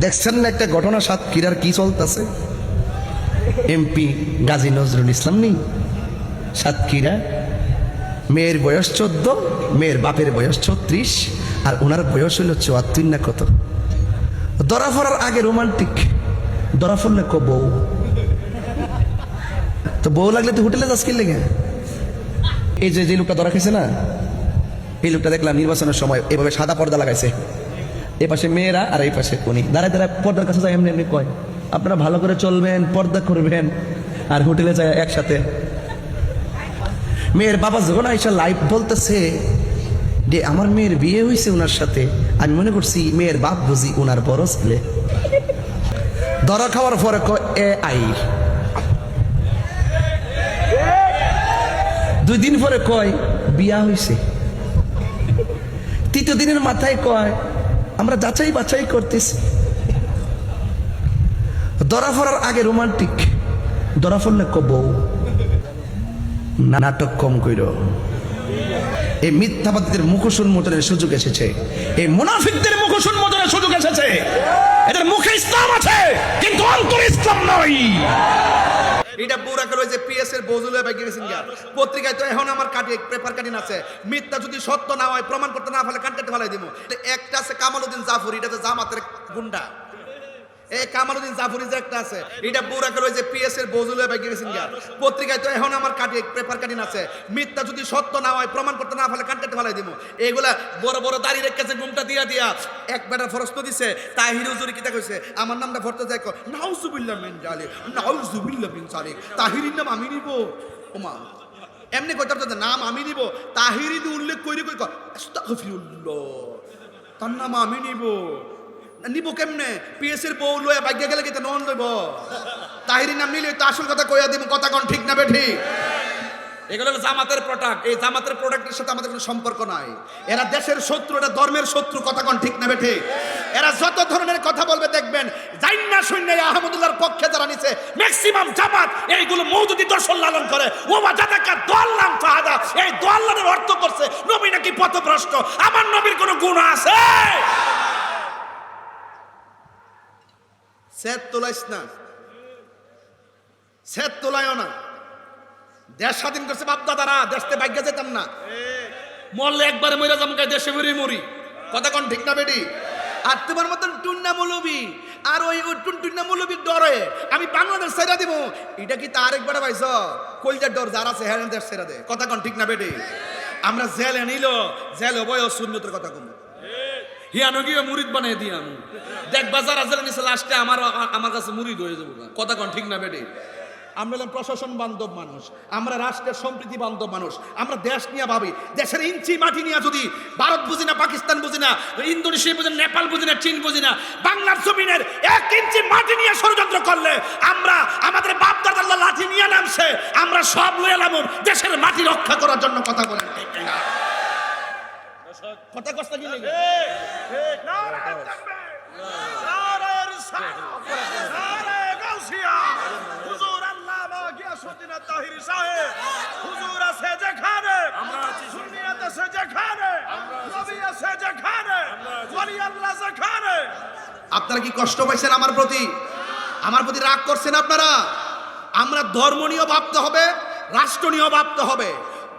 দেখছেন না একটা ঘটনা সাতক্ষীরার কি চলতেছে? এমপি গাজী নজরুল ইসলাম নেই সাতক্ষীরা, মেয়ের বয়স 14, মেয়ের বাপের বয়স 36, আর ওনার বয়স হইল 74 না কত। ধরা পড়ার আগে রোমান্টিক, ধরা পড়লে বউ। তো বউ লাগলে তুই হোটেলে যাস কি লেগে? এই যে লোকটা ধরা খেয়েছে না, এই লোকটা দেখলাম নির্বাচনের সময় এভাবে সাদা পর্দা লাগাইছে, এ পাশে মেয়েরা আর এই পাশে উনি দাঁড়ায় দাঁড়ায় পর্দার কাছে যায়, এমনি এমনি কয় আপনারা ভালো করে চলবেন, পর্দা করবেন, আর হোটেলে যায় একসাথে। মেয়ের বাবা যখন আইসা লাইভ বলতেছে যে আমার মেয়ের বিয়ে হয়েছে ওনার সাথে, আমি মনে করছি মেয়ের বাপ বুঝি ওনার বড় ছেলে। ধরা খাওয়ার পরে কয় এ আই, 2 দিন পরে কয় বিয়া হয়েছে, 3 দিনের মাথায় কয় আমরা যাচাই বাছাই করতেছি। ধরা পড়ার আগে রোমান্টিক, ধরা পড়লে বউ। নাটক কম কইর। এই মিথ্যাবাদীদের মুখোশ উন্মোচনের সুযোগ এসেছে, এই মুনাফিকদের মুখোশ উন্মোচনের সুযোগ এসেছে। এদের মুখে ইসলাম আছে কিন্তু অন্তরে ইসলাম নয়। এটা বুড়া করে যে পিএস এর বজুলে বাইকে গেছেন গা পত্রিকায়, তো এখন আমার কাটি পেপার কাটিং আছে, মিথ্যা যদি সত্য না হয় প্রমাণ করতে না পারলে কাট কাটতে ফেলাই দিব। একটা আছে কামালউদ্দিন জাফর, এটা তো জামাতের গুন্ডা। এই কামালউদ্দিন জাফরি যে একটা আছে, এটা বুড়া করে যে পিএস এর বজুলে বাইকে গেছেন গা পত্রিকায়, তো এখন আমার কাটি পেপার কাটিং আছে, মিথ্যা যদি সত্য না হয় প্রমাণ করতে না পারলে কাট কাটতে ফেলাই দিব। এগুলা বড় বড় দাড়ি রেখেছে, ঘুমটা দিয়া দিয়া এক বেটার ফরস্ত দিছে। তাহির হুজুরি কিতা কইছে, আমার নামটা ভরতে যায় নাউজুবিল্লাহ মিন জালিক, নাউজুবিল্লাহ মিন জালিক। তাহিরির নাম আমি নিব? ওমা এমনি কইতার তো নাম আমি নিব, তাহিরি দি উল্লেখ কইরে কই আস্তাগফিরুল্লাহ, তার নাম আমি নিব। নিব কেমনে? পিএস এর বউ লয়া ভাগ্য গেলে কি নন লইব? তাহিরি নাম নিলে তো আসল কথা কইয়া দিব। কথা কোন ঠিক না বেঠি? এগুলো হলো জামাতের প্রোডাক্ট। এই জামাতের প্রোডাক্টের সাথে আমাদের কোনো সম্পর্ক নাই। এরা দেশের শত্রু, এটা ধর্মের শত্রু। কথা কোন ঠিক না বেঠি? এরা যত ধরনের কথা বলবে দেখবেন জাইন্না শূন্য আহমদুল্লাহর পক্ষে যারা নিছে ম্যাক্সিমাম জামাত এইগুলো মওদুদি দর্শন লালন করে। ওমা জাদাকা দল্লাম ফাহাদা, এই দল্লানের অর্থ করছে নবী নাকি পথভ্রষ্ট। আমার নবীর কোনো গুণ আছে? সেট তোলাইস না, সেট তোলাইও না। দেশ স্বাধীন করছে বাপ দাদারা, দেশতে ভাগ্যে যেতাম না। মরলে একবারে মরে যাম, দেশে মরি মরি। কথা কোন ঠিক না বেটি? আর তোমার মতন টুন্না মৌলবি আর ওই টুনটুন্না মৌলবির ডরে আমি বাংলাদেশ ছেড়ে দিব, এটা কি তা আরেকবার পাইছ? কলজার ডর যারা আছে হ্যাঁ দেশ ছেড়ে দে। কথা কোন ঠিক না বেটি? আমরা জেলে নিল, জেল বয় সুন্নতের কথা কম হিয়ানো গিয়ে মুরিদ বানিয়ে দিয়ে আমি দেখবা যারা জেলে নিছে লাস্টে আমার কাছে মুরিদ হয়ে যাবো। কথা কোন ঠিক না বেটি? আমরা হলাম প্রশাসন বান্ধব মানুষ, আমরা রাষ্ট্রের সম্প্রীতি বান্ধব মানুষ। আমরা দেশ নিয়ে ভাবি, দেশের ইঞ্চি মাটি নিয়ে যদি ভারত বুঝি না, পাকিস্তান বুঝি না, ইন্দোনেশিয়া বুঝি না, নেপাল বুঝি না, চীন বুঝি না, বাংলার জমিনের 1 ইঞ্চি মাটি নিয়ে ষড়যন্ত্র করলে আমরা আমাদের বাপ দাদার লাঠি নিয়ে নামছে, আমরা সব লয়ে এলাম দেশের মাটি রক্ষা করার জন্য। কথা বলেন ঠিক না? কথা কষ্ট কি লাগে? আপনারা কি কষ্ট পাইছেন আমার প্রতি? আমার প্রতি রাগ করছেন আপনারা? আমরা ধর্ম নিয়েও ভাবতে হবে, রাষ্ট্র নিয়েও ভাবতে হবে।